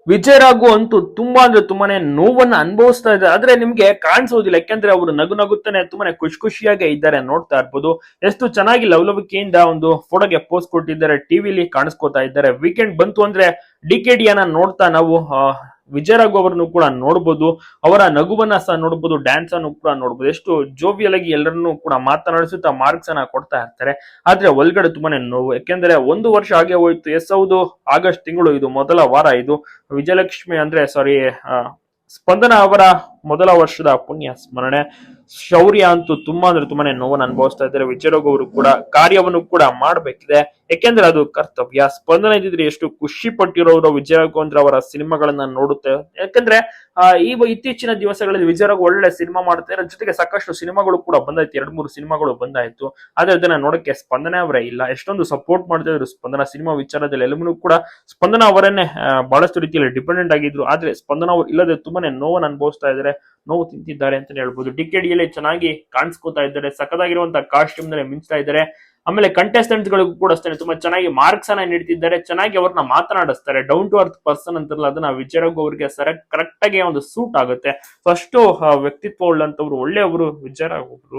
ವಿಜಯ್ ರಾಘು ಅಂತೂ ತುಂಬಾ ಅಂದ್ರೆ ತುಂಬಾನೇ ನೋವನ್ನ ಅನುಭವಿಸ್ತಾ ಇದ್ದಾರೆ. ಆದ್ರೆ ನಿಮ್ಗೆ ಕಾಣಿಸೋದಿಲ್ಲ, ಯಾಕಂದ್ರೆ ಅವರು ನಗು ನಗುತ್ತಾನೆ ತುಂಬಾನೇ ಖುಷಿಯಾಗಿ ಇದ್ದಾರೆ. ನೋಡ್ತಾ ಇರ್ಬೋದು ಎಷ್ಟು ಚೆನ್ನಾಗಿ ಲವಲವಿಕೆಯಿಂದ ಒಂದು ಫೋಟೋಗೆ ಪೋಸ್ಟ್ ಕೊಟ್ಟಿದ್ದಾರೆ, ಟಿವಿಲಿ ಕಾಣಿಸ್ಕೊತಾ ಇದ್ದಾರೆ. ವೀಕೆಂಡ್ ಬಂತು ಅಂದ್ರೆ ಡಿಕೆಡಿಯನ್ನ ನೋಡ್ತಾ ನಾವು ವಿಜಯ್ ರಾಘು ಅವರನ್ನು ಕೂಡ ನೋಡ್ಬೋದು, ಅವರ ನಗುವನ್ನ ಸಹ ನೋಡ್ಬೋದು, ಡ್ಯಾನ್ಸ್ ಅನ್ನು ಕೂಡ ನೋಡ್ಬೋದು. ಎಷ್ಟು ಜೋವಿಯಲ್ ಆಗಿ ಎಲ್ಲರನ್ನೂ ಕೂಡ ಮಾತನಾಡಿಸುತ್ತಾ ಮಾರ್ಕ್ಸ್ ಅನ್ನ ಕೊಡ್ತಾ ಇರ್ತಾರೆ. ಆದ್ರೆ ಒಳಗಡೆ ತುಂಬಾನೇ ನೋವು, ಯಾಕೆಂದ್ರೆ 1 ವರ್ಷ ಹಾಗೆ ಹೋಯ್ತು. ಎಸ್ ಹೌದು, ಆಗಸ್ಟ್ ತಿಂಗಳು ಇದು ಮೊದಲ ವಾರ. ಇದು ವಿಜಯಲಕ್ಷ್ಮಿ ಅಂದ್ರೆ ಸಾರಿ ಸ್ಪಂದನ ಅವರ ಮೊದಲ ವರ್ಷದ ಪುಣ್ಯ ಸ್ಮರಣೆ. ಶೌರ್ಯ ಅಂತೂ ತುಂಬಾ ಅಂದ್ರೆ ತುಂಬಾನೇ ನೋವನ್ನು ಅನುಭವಿಸ್ತಾ ಇದ್ದಾರೆ. ವಿಜಯ್ ರಾಘು ಅವರು ಕೂಡ ಕಾರ್ಯವನ್ನು ಕೂಡ ಮಾಡ್ಬೇಕಿದೆ, ಯಾಕೆಂದ್ರೆ ಅದು ಕರ್ತವ್ಯ. ಸ್ಪಂದನ ಇದ್ದಿದ್ರೆ ಎಷ್ಟು ಖುಷಿ ಪಟ್ಟಿರೋರು ವಿಜಯ್ ರಾಘು ಅಂದ್ರೆ ಅವರ ಸಿನಿಮಾಗಳನ್ನ ನೋಡುತ್ತೆ. ಯಾಕಂದ್ರೆ ಈ ಇತ್ತೀಚಿನ ದಿವಸಗಳಲ್ಲಿ ವಿಜಯ್ ರಾಘು ಒಳ್ಳೆ ಸಿನಿಮಾ ಮಾಡ್ತಾರೆ, ಜೊತೆಗೆ ಸಾಕಷ್ಟು ಸಿನಿಮಾಗಳು ಕೂಡ ಬಂದಾಯ್ತು, 2-3 ಸಿನಿಮಾಗಳು ಬಂದಾಯ್ತು. ಆದ್ರೆ ಅದನ್ನ ನೋಡಕ್ಕೆ ಸ್ಪಂದನ ಅವರೇ ಇಲ್ಲ. ಎಷ್ಟೊಂದು ಸಪೋರ್ಟ್ ಮಾಡ್ತಾ ಇದ್ರು ಸ್ಪಂದನ ಸಿನಿಮಾ ವಿಚಾರದಲ್ಲಿ. ಎಲ್ಲವನ್ನೂ ಕೂಡ ಸ್ಪಂದನ ಅವರನ್ನೇ ಬಹಳಷ್ಟು ರೀತಿಯಲ್ಲಿ ಡಿಪೆಂಡೆಂಟ್ ಆಗಿದ್ರು. ಆದ್ರೆ ಸ್ಪಂದನ ಅವರು ಇಲ್ಲದೆ ತುಂಬಾನೇ ನೋವನ್ನು ಅನುಭವಿಸ್ತಾ ಇದ್ದಾರೆ, ನೋವು ತಿಂತಿದ್ದಾರೆ ಅಂತ ಹೇಳ್ಬೋದು. ಡಿಕೆಡಿಯಲ್ಲಿ ಚೆನ್ನಾಗಿ ಕಾಣಿಸ್ಕೊತಾ ಇದ್ದಾರೆ, ಸಖತ್ತಾಗಿರುವಂತಹ ಕಾಸ್ಟ್ಯೂಮ್ ನಲ್ಲಿ ಮಿಂಚ್ತಾ ಇದ್ದಾರೆ. ಆಮೇಲೆ ಕಂಟೆಸ್ಟೆಂಟ್ಸ್ ಗಳಿಗೂ ಕೂಡ ಅಷ್ಟೇ ತುಂಬಾ ಚೆನ್ನಾಗಿ ಮಾರ್ಕ್ಸ್ ಅನ್ನ ನೀಡ್ತಿದ್ದಾರೆ, ಚೆನ್ನಾಗಿ ಅವ್ರನ್ನ ಮಾತನಾಡಿಸ್ತಾರೆ. ಡೌನ್ ಟು ಅರ್ತ್ ಪರ್ಸನ್ ಅಂತಾರಲ್ಲ, ಅದನ್ನ ವಿಜಯ್ ರಾಘು ಅವರಿಗೆ ಕರೆಕ್ಟ್ ಆಗಿ ಒಂದು ಸೂಟ್ ಆಗುತ್ತೆ. ಅಷ್ಟು ವ್ಯಕ್ತಿತ್ವ ಉಳ್ಳಂತವ್ರು, ಒಳ್ಳೆಯವರು ವಿಜಯ್ ರಾಘು ಅವರು.